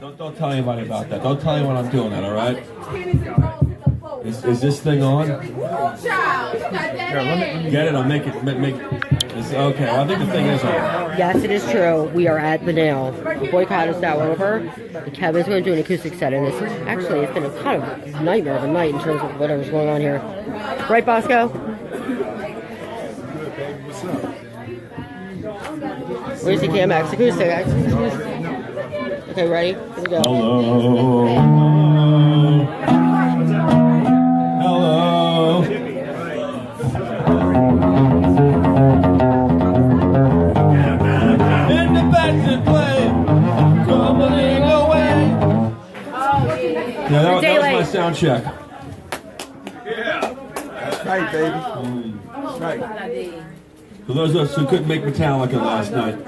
Don't tell anybody about that. Don't tell anyone I'm doing that, all right? Is this thing on? Get it? I'll make it. It's okay. Well, I think the thing is on. Yes, it is true. We are at the nail. The boycott is now over. Kevin's going to do an acoustic set, and it's been a kind of nightmare of a night in terms of whatever's going on here. Right, Bosco? Where's the KMX acoustic? Okay, ready? Here we go. Hello. Yeah, that was my sound check. Yeah. That's right, baby. That's right. For those of us who couldn't make Metallica last night.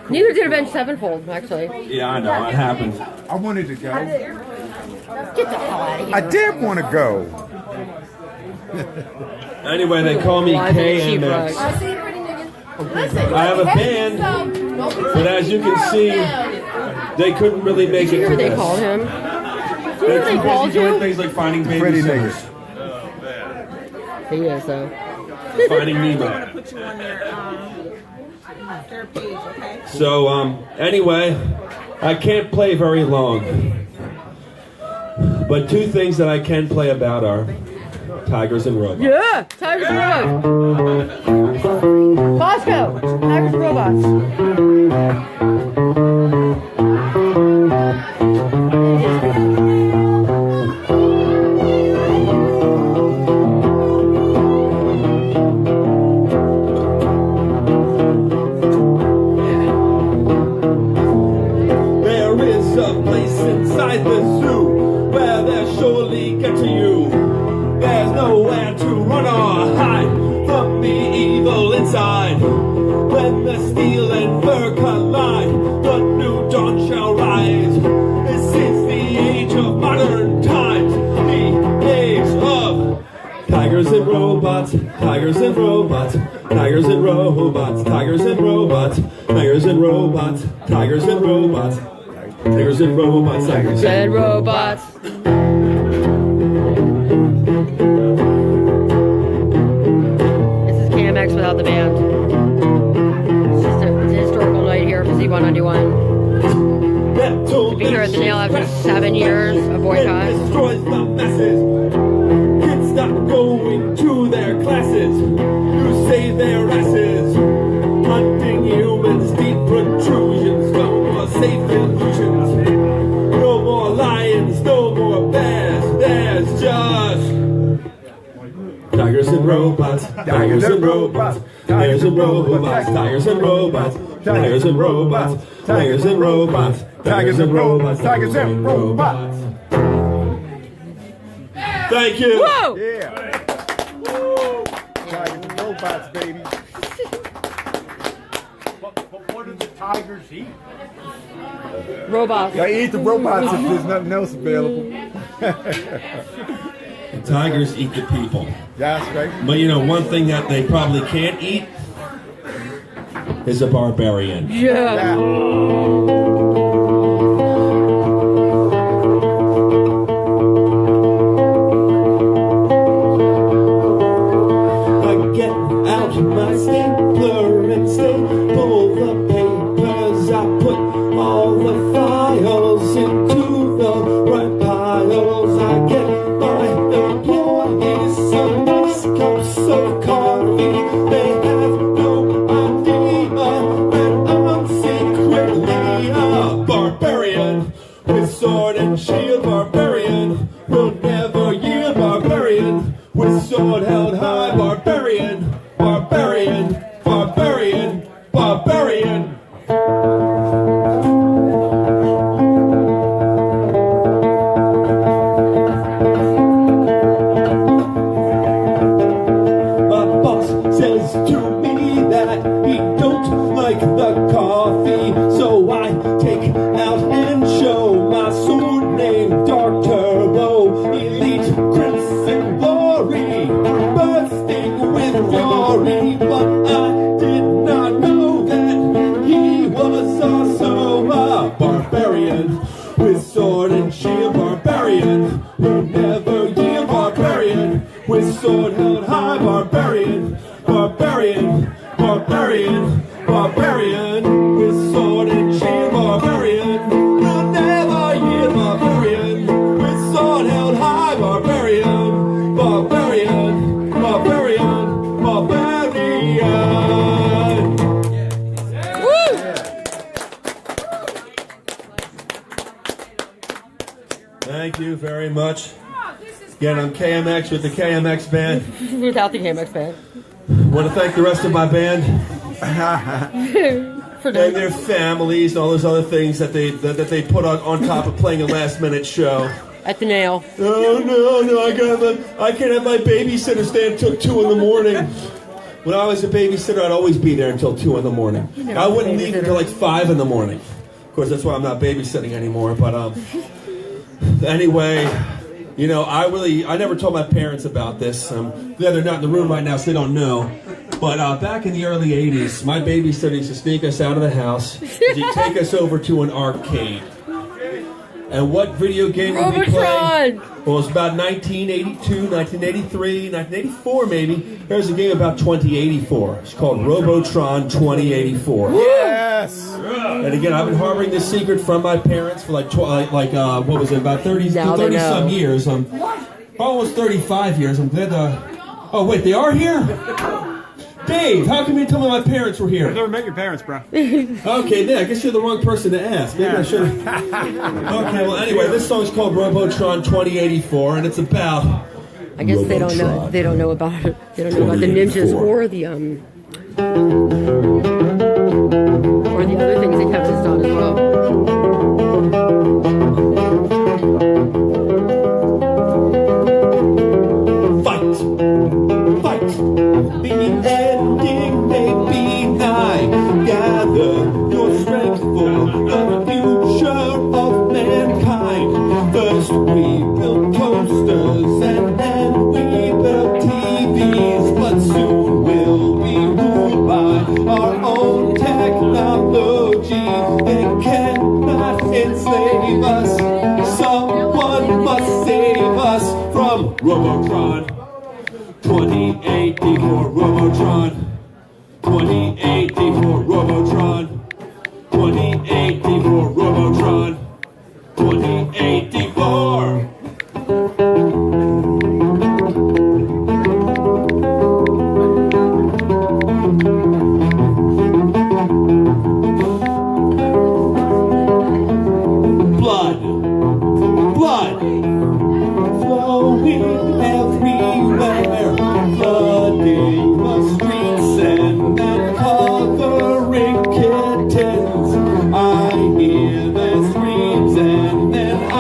Neither did Avenged Sevenfold, actually. Yeah, I know. It happened. I wanted to go. Get the hell out of here. I did want to go. Anyway, they call me KMX. I have a band, but as you can see, they couldn't really make it. Did you hear what they called him? Did you hear what they called doing you? things like finding baby singers. He is, though. Finding Nemo. So, anyway, I can't play very long. But two things that I can play about are Tigers and Robots. Yeah! Tigers and Robots! Bosco! Tigers and Robots. Inside the zoo, where they'll surely get to you. There's nowhere to run or hide from the evil inside. When the steel and fur collide, the new dawn shall rise. This is the age of modern times, the age of tigers and robots, tigers and robots, tigers and robots, tigers and robots, tigers and robots, tigers and robots. Tigers and robots, tigers and robots. This is KMX without the band. It's just a historical night here for Z191. To be here at the nail after 7 years of boycott. Destroys the masses. Kids stop going to their classes. You save their asses. Hunting humans, deep protrusions. No more safe illusions. No more lions, no more bears. There's just tigers and robots, tigers and robots, tigers and robots, tigers and robots, tigers and robots, tigers and robots, tigers and robots, tigers and robots. Thank you. Whoa! Yeah. Woo. Tigers and robots, baby. What do the tigers eat? Robots. I eat the robots if there's nothing else available. The tigers eat the people. That's right. But you know, one thing that they probably can't eat is a barbarian. Yeah. I get out my stapler and staple the papers. I put all the files into the right piles. I get my employees some nice cups of coffee. They have no idea that I'm secretly barbarian. With sword and shield, barbarian. Who never yield, barbarian. With sword held high, barbarian. Barbarian, barbarian, barbarian. With sword and shield, barbarian. Who never yield, barbarian. With sword held high, barbarian. Barbarian, barbarian, barbarian. Thank you very much. Again, I'm KMX with the KMX band. Without the KMX band. I want to thank the rest of my band For and their families and all those other things that they put on top of playing a last-minute show. At the nail. Oh no! I can't have my babysitter stay until 2 in the morning. When I was a babysitter, I'd always be there until 2 in the morning. I wouldn't leave until like 5 in the morning. Of course, that's why I'm not babysitting anymore. But anyway, you know, I never told my parents about this. They're not in the room right now, so they don't know. But back in the early 80s, my babysitter used to sneak us out of the house. He'd take us over to an arcade. And what video game would we play? Well, it was about 1982, 1983, 1984 maybe. There's a game about 2084. It's called Robotron 2084. Yes! And again, I've been harboring this secret from my parents for what was it, about 30 some years. Almost 35 years. I'm glad oh, wait, they are here? Dave, how come you tell me my parents were here? I never met your parents, bro. Okay, then I guess you're the wrong person to ask. Maybe I should. Okay, well, anyway, this song's called Robotron 2084, and it's about. I guess they don't know. They don't know about it. They don't know about the ninjas or the other things they kept us on as well. Fight, fight. The ending may be nigh. Gather your strength for the future of mankind. First we built coasters and then we built TVs, but soon we'll be ruled by our own technology. They cannot enslave us. Someone must save us from Robotron. 2084 Robotron. 2084 Robotron. 2084 Robotron. 2084. Blood, blood, flowing everywhere, flooding the streets and then covering kittens. I hear their screams and then I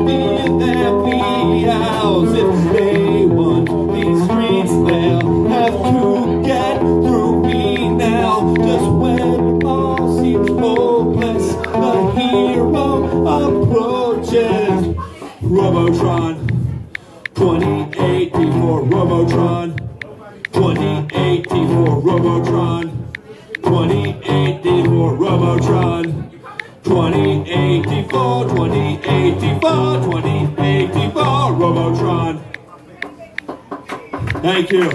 hear their meows. If they want these streets, they'll have to get through me now. Just when all seems hopeless, the hero approaches. Robotron 2084 Robotron 2084 Robotron 2084 Robotron 2084 2084 2084 Robotron. Thank you.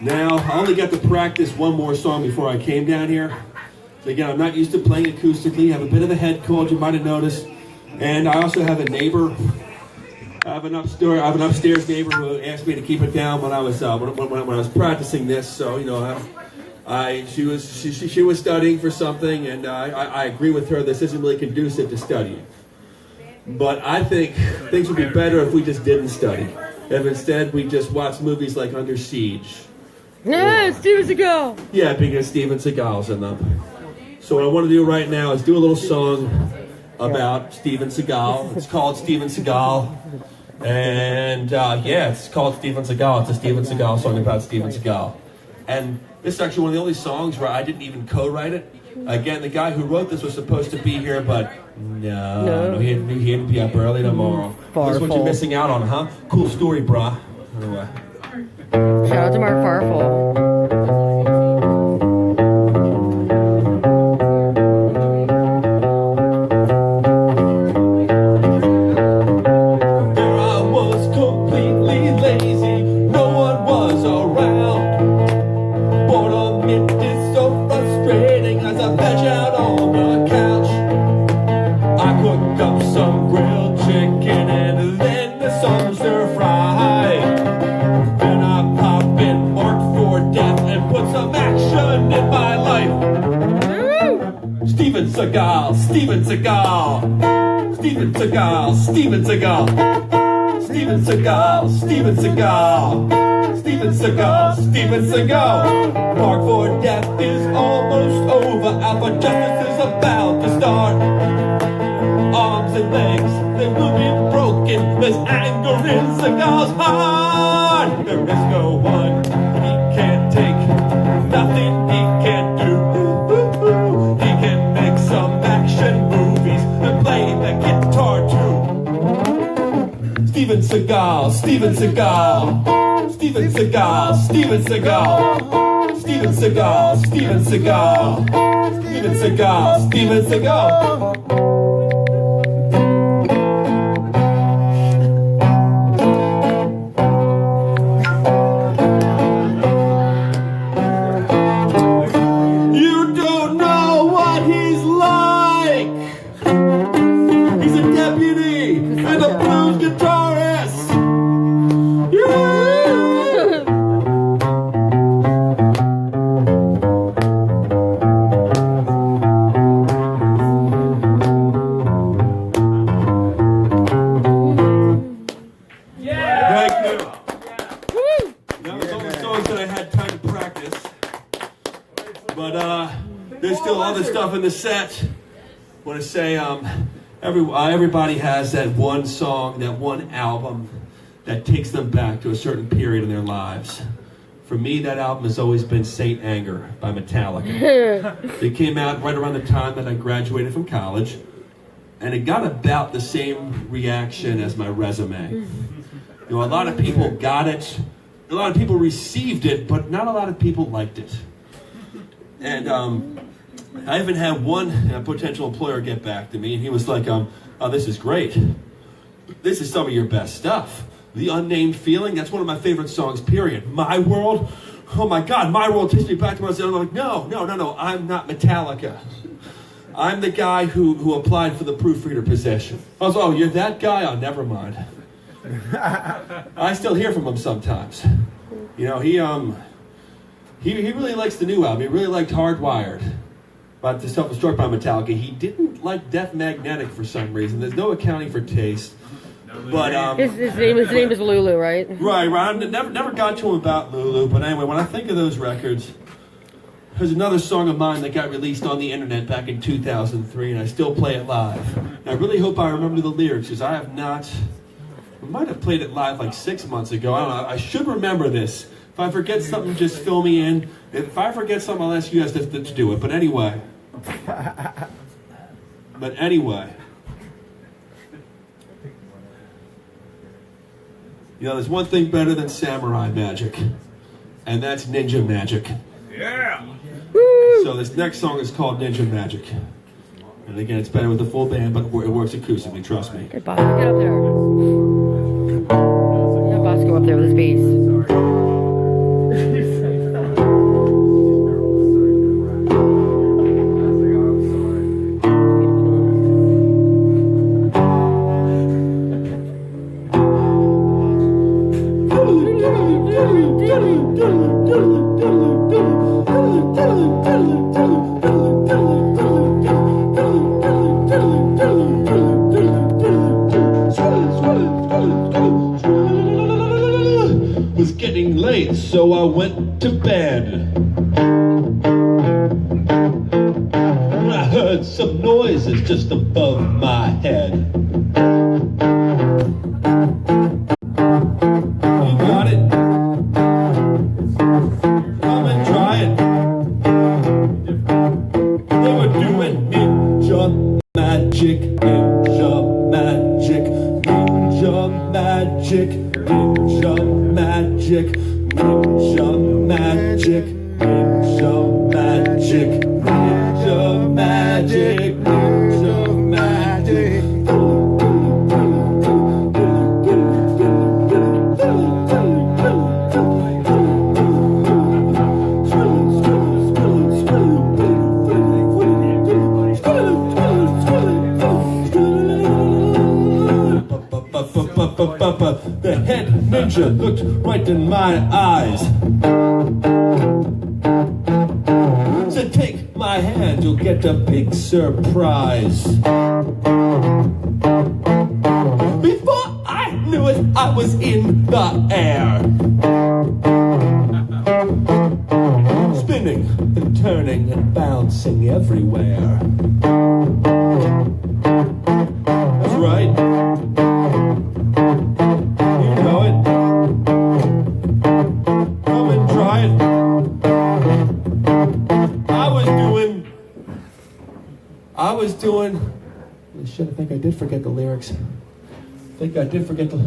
Now, I only got to practice one more song before I came down here. So again, I'm not used to playing acoustically. I have a bit of a head cold, you might have noticed. And I also have a neighbor. I have an upstairs neighbor who asked me to keep it down when I was practicing this. So you know, she was studying for something, and I agree with her. This isn't really conducive to studying. But I think things would be better if we just didn't study. If instead we just watched movies like Under Siege. Yeah, Steven Seagal. Yeah, because Steven Seagal's in them. So what I want to do right now is do a little song about Steven Seagal. It's called Steven Seagal. And yeah, it's called Steven Seagal. It's a Steven Seagal song about Steven Seagal. And this is actually one of the only songs where I didn't even co-write it. Again, the guy who wrote this was supposed to be here, but no, he had to be up early tomorrow. That's what you're missing out on, huh? Cool story, brah. Anyway. Shout out to Mark Farfel. life. Steven Seagal, Steven Seagal, Steven Seagal, Steven Seagal, Steven Seagal, Steven Seagal, Steven Seagal, Steven Seagal. Mark for death is almost over. Alpha justice is about to start. Arms and legs, they will be broken. There's anger in Seagal's heart. There is no one he can't take, nothing he can't do. He can make some action movies and play the guitar too. Steven Seagal, Steven Seagal, Steven Seagal, Steven Seagal, Steven Seagal, Steven Seagal, Steven Seagal, Steven Seagal. There's still other stuff in the set. I want to say everybody has that one song, that one album that takes them back to a certain period in their lives. For me, that album has always been Saint Anger by Metallica. It came out right around the time that I graduated from college, and it got about the same reaction as my resume. You know, a lot of people got it, a lot of people received it, but not a lot of people liked it. And I even had one potential employer get back to me, and he was like, oh, this is great. This is some of your best stuff. The Unnamed Feeling, that's one of my favorite songs, period. My World, oh my God, My World takes me back to myself. I'm like, no, I'm not Metallica. I'm the guy who applied for the proofreader position. I was, oh, you're that guy? Oh, never mind. I still hear from him sometimes. You know, he really likes the new album. He really liked Hardwired, about the Self-Destruct by Metallica. He didn't like Death Magnetic for some reason. There's no accounting for taste. But his name is Lulu, right? Right. I never got to him about Lulu. But anyway, when I think of those records, there's another song of mine that got released on the internet back in 2003, and I still play it live. And I really hope I remember the lyrics, because I have not. I might have played it live like 6 months ago. I don't know. I should remember this. If I forget something, just fill me in. If I forget something, I'll ask you guys to do it. But anyway. You know, there's one thing better than samurai magic, and that's ninja magic. Yeah! So this next song is called Ninja Magic. And again, it's better with the full band, but it works acoustically, trust me. Okay, boss, get up there. Yeah, boss, go up there with his bass. Was getting late, so I went to bed. I heard some noises just above my head. You got it? Come and try it. They were doing ninja magic, ninja magic, ninja magic, ninja magic, ninja magic, ninja magic, ninja magic, ninja magic. The head ninja looked right in my eyes. Said, take my hand, you'll get a big surprise. Before I knew it, I was in the air. Spinning and turning and bouncing everywhere. That's right. You know it. Come and try it. I was doing. Shit, I think I did forget the lyrics. I think I did forget the.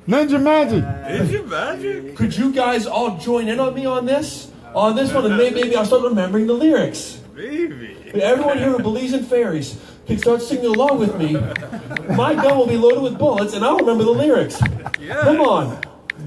Ninja Magic. Ninja Magic? Could you guys all join in on me on this? On this one, and maybe I'll start remembering the lyrics. Maybe. Everyone here who believes in fairies can start singing along with me. My gun will be loaded with bullets, and I'll remember the lyrics. Yeah. Come on.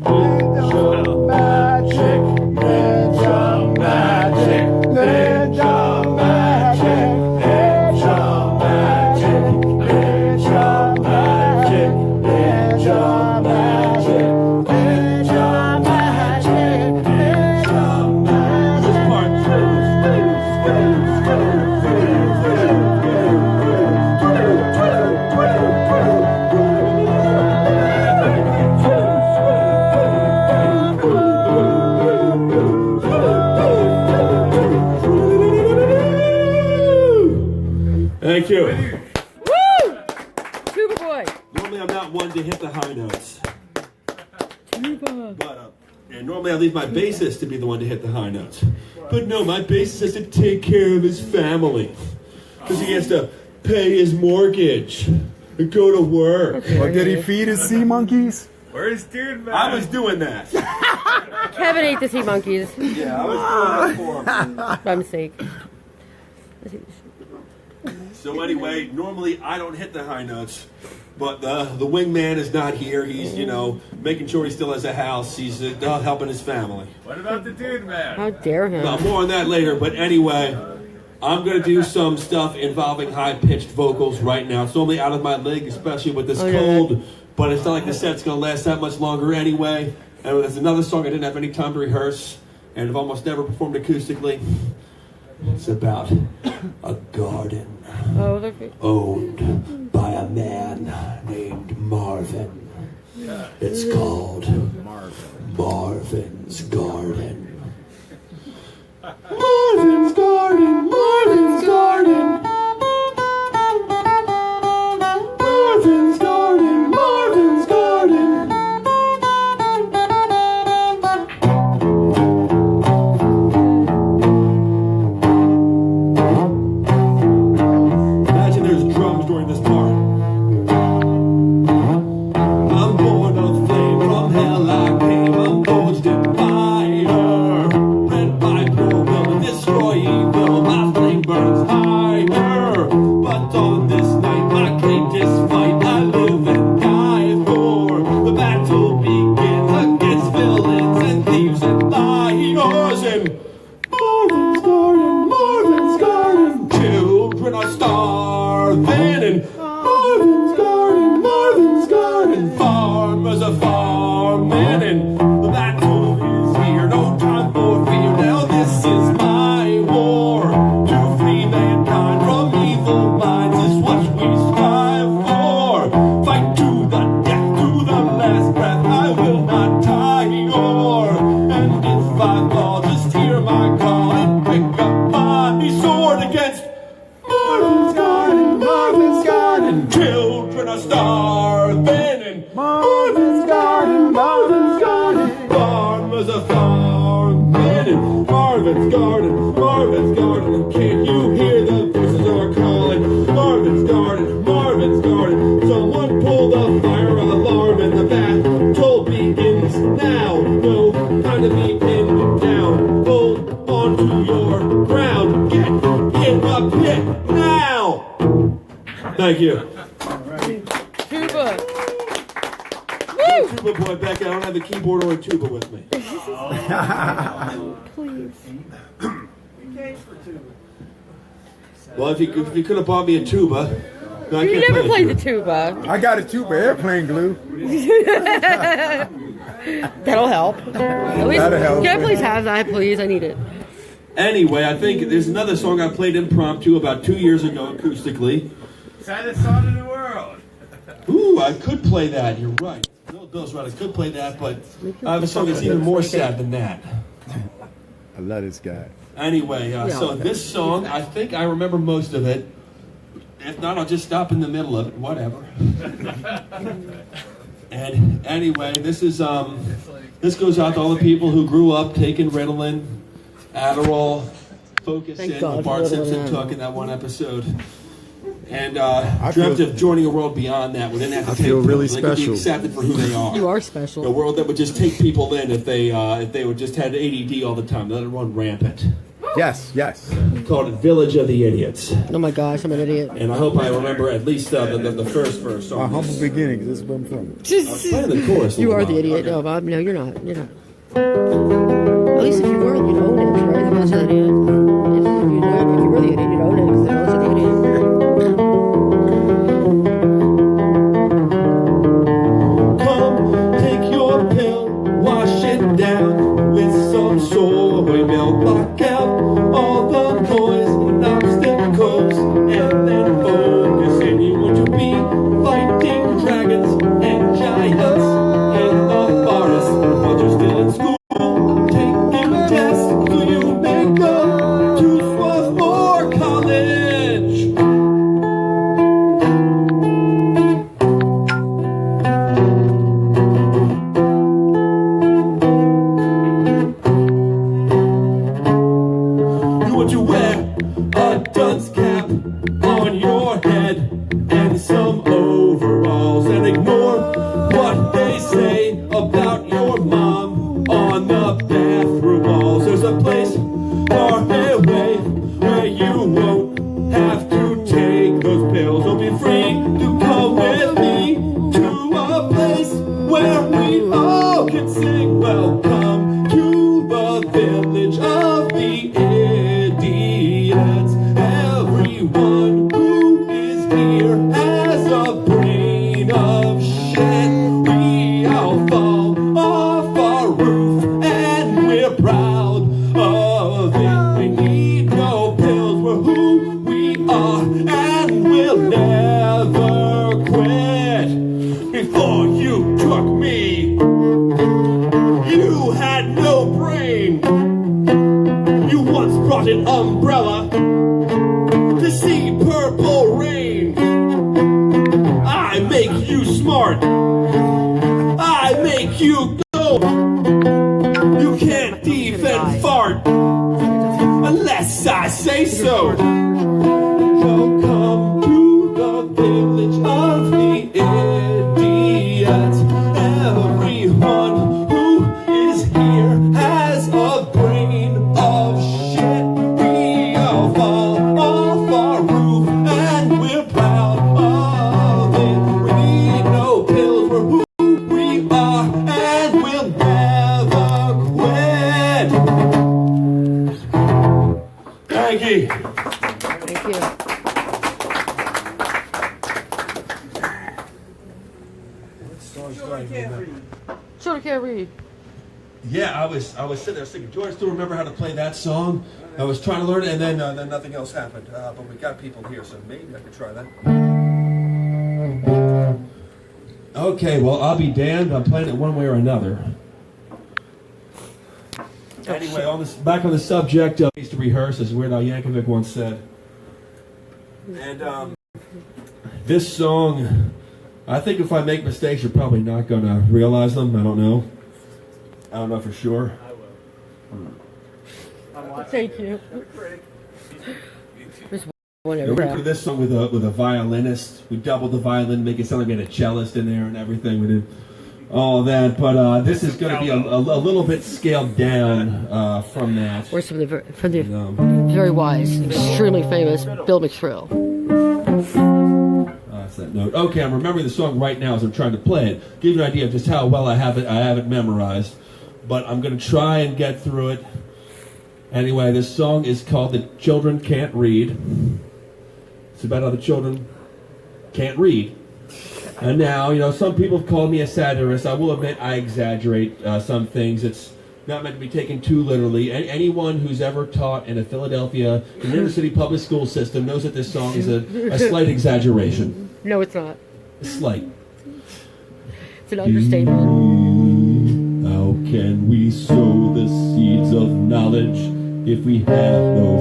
Ninja Magic. Ninja Magic. Ninja Magic. Ninja Magic. Ninja Magic. Ninja Magic. Ninja Magic. Ninja Magic. This part. Thank you. Woo! Tuba boy. Normally I'm not one to hit the high notes. Tuba. But and normally I leave my bassist to be the one to hit the high notes. But no, my bassist has to take care of his family. Because he has to pay his mortgage and go to work. Or did he feed his sea monkeys? Where's Dude Man? I was doing that. Kevin ate the sea monkeys Yeah, I was doing that for him. by mistake. So anyway, normally I don't hit the high notes. But the wingman is not here. He's, making sure he still has a house. He's helping his family. What about the Dude Man? How dare him? More on that later. But anyway, I'm going to do some stuff involving high-pitched vocals right now. It's normally out of my league, especially with this cold. But it's not like the set's going to last that much longer anyway. And there's another song I didn't have any time to rehearse. And I've almost never performed acoustically. It's about a garden Oh, they're good. owned by a man named Marvin. It's called Marvin's Garden. Marvin's Garden, Marvin's Garden. Marvin's Garden, Marvin's Garden. Imagine there's drums during this part. I'm born of flame, from hell I came, I'm forged in fire. Red Bible will destroy evil, my flame burns higher. But on this night, my greatest fight, I live and die for. The battle begins against villains and thieves and liars. And Marvin's Garden, Marvin's Garden. Children are starving and Marvin's Garden, Marvin's Garden. Farmers are farming and the battle is here. No time for fear. Now this is my war. To free mankind from evil minds is what we strive for. Fight to the death, to the last breath. I will not tire. And if I fall, just hear my call and pick up my sword against Marvin's Garden, Marvin's Garden. Children are starving and Marvin's Garden, Marvin's Garden. Farmers are farming and Marvin's Garden, Marvin's Garden. Can't you hear the voices are calling? Marvin's Garden, Marvin's Garden. Someone pull the fire alarm and the battle begins now. No time to be pinned down. Hold on to your ground. Get in the pit now. Thank you. Tuba. Tuba boy back. I don't have a keyboard or a tuba with me. Please. Well, if you could have bought me a tuba. No, I You can't never play played a the tuba. tuba. I got a tuba airplane glue. That'll help. At least, That'll help. Can I please have that, please? I need it. Anyway, I think there's another song I played impromptu about 2 years ago acoustically. Saddest song in the world. Ooh, I could play that. You're right. Bill's right. I could play that, but I have a song that's even more sad than that. I love this guy. Anyway, so this song, I think I remember most of it. If not, I'll just stop in the middle of it. Whatever. And anyway, this is this goes out to all the people who grew up taking Ritalin, Adderall, Focus in, the Bart Simpson took in that one episode. And dreamt of joining a world beyond that. We didn't have to take feel really people. They could be special. accepted for who they are. You are special. A world that would just take people in if they would just had ADD all the time. Let it run rampant. Yes, yes. Called it Village of the Idiots. Oh my gosh, I'm an idiot. And I hope I remember at least the first verse. My humble beginnings. This is where I'm from. I was playing the chorus. You are the idiot. No, Bob. No, you're not. You're not. At least if you were, you'd own it, right? The Village of the Idiot. If you were the idiot, you'd own it. Because the Village of the Idiot. Come, take your pill, wash it down with some soy milk. Block out all the noise and obstacles, and then focus in. You want to be fighting dragons and giants in the forest while you're still in school. Taking tests so you may go to Swarthmore College. You want to wear a dunce cap on your head and some overalls and ignore what they say about your mom on the bathroom walls. There's a place far away where you won't have to take those pills. You'll be free to come with me to a place where we all can sing. Welcome to the Village of the Idiots. Everyone who is here has a brain of shit. We all fall off our roof and we're proud of it. We need no pills. We're who we are and we'll never quit. Before you took me, you had no brain. You once brought an umbrella to see purple rain. I make you smart. I make you go. You can't even fart unless I say so. Welcome to the Village of the Idiots. Everyone who is here has a brain of shit. We all fall off our roof and we're proud of it. We need no pills. We're who we are and we'll never quit. Thank you. Thank you. Sure can't read. Yeah, I was sitting there thinking, George, still remember how to play that song? I was trying to learn it, and then nothing else happened. But we got people here, so maybe I could try that. Okay, well, I'll be damned. I'm playing it one way or another. Anyway, back on the subject of to rehearse, as Weird Al Yankovic once said. And this song, I think if I make mistakes, you're probably not going to realize them. I don't know. I don't know for sure. Thank you. Just We did this song with a violinist. We doubled the violin, make it sound like we had a cellist in there and everything. We did all that, but this is going to be a little bit scaled down from that. Where's from the very wise, extremely famous Bill McThrill. That's that note. Okay, I'm remembering the song right now as I'm trying to play it. Give you an idea of just how well I have it memorized. But I'm going to try and get through it. Anyway, this song is called "The Children Can't Read." It's about how the children can't read. And now, some people have called me a satirist. I will admit I exaggerate some things. It's not meant to be taken too literally. Anyone who's ever taught in a Philadelphia inner city public school system knows that this song is a slight exaggeration. No, it's not. Slight. It's an understatement. How can we sow the seeds of knowledge if we have no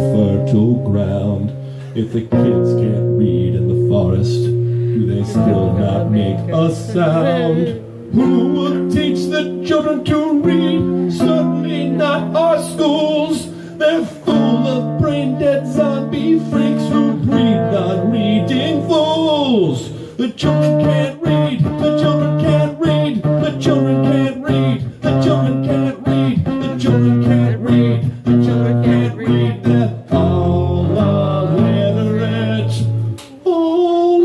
fertile ground? If the kids can't read in the forest, do they still not make a sound? Who will teach the children to read? Certainly not our schools. They're full of brain-dead zombie freaks who breed non-reading fools. The children can't read, the children can't read, the children can't read, the children can't read, the children can't read, the children can't read. They're all illiterate, all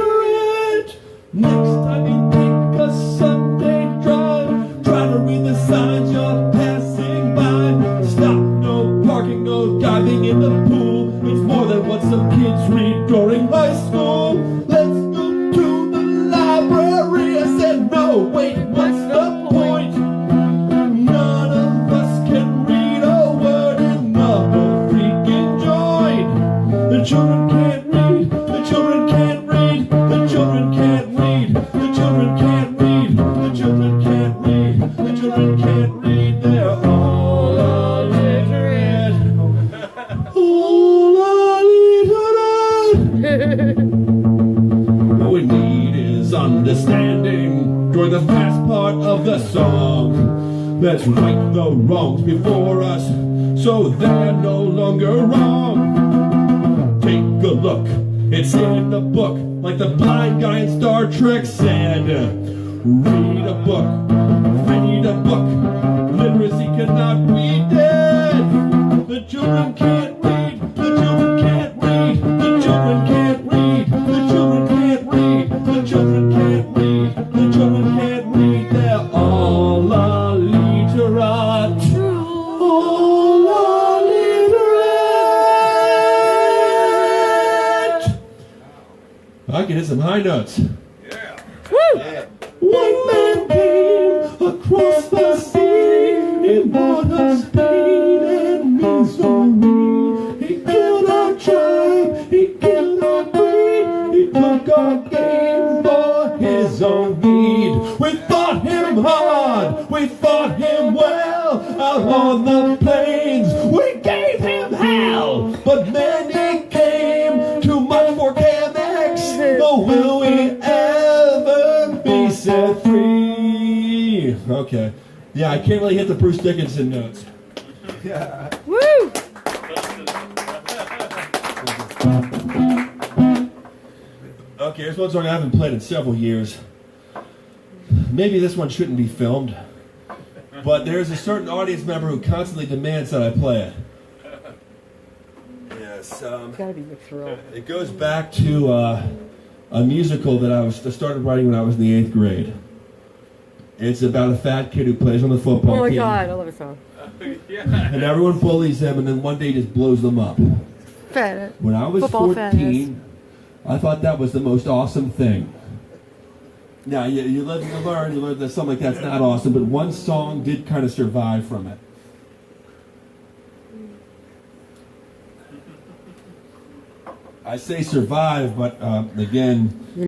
illiterate. Next time you take a Sunday drive, try to read the signs you're passing by. Stop, no parking, no diving in the pool. It's more than what some kids read during high school. Let's go to the library. I said, no, wait, what's the point? None of us can read a word in the whole freaking joint. The children can't read, the children can't read, the children can't read, the children can't read, the children can't read, the children can't read. They're all illiterate. All illiterate. What we need is understanding during the fast part of the song. Let's right the wrongs before us so they're no longer wrong. Take a look, it's in the book, like the blind guy in Star Trek said. Read a book, read a book. Literacy cannot be dead. The children can't read, the children can't read, the children can't read, the children can't read, the children can't read, the children can't read. They're all illiterate. All illiterate. I can hit some high notes. One man came across the sea. He brought us pain and misery. He killed our tribe. He killed our breed. He took our game for his own need. We fought him hard. We fought him well. Out on the plains, we gave him hell. But many came. Too much for KMX. But will we ever be set free? Okay. Yeah, I can't really hit the Bruce Dickinson notes. Woo! Okay, here's one song I haven't played in several years. Maybe this one shouldn't be filmed, but there's a certain audience member who constantly demands that I play it. Yes, It's gotta be mixed real. it goes back to a musical that I started writing when I was in the 8th grade. It's about a fat kid who plays on the football Oh my team. god, I love this song. And everyone bullies him, and then one day he just blows them up. Fat. When I was Football 14, I thought that was the most awesome thing. Now, you live and you learn that something like that's not awesome, but one song did kind of survive from it. I say survive, but again,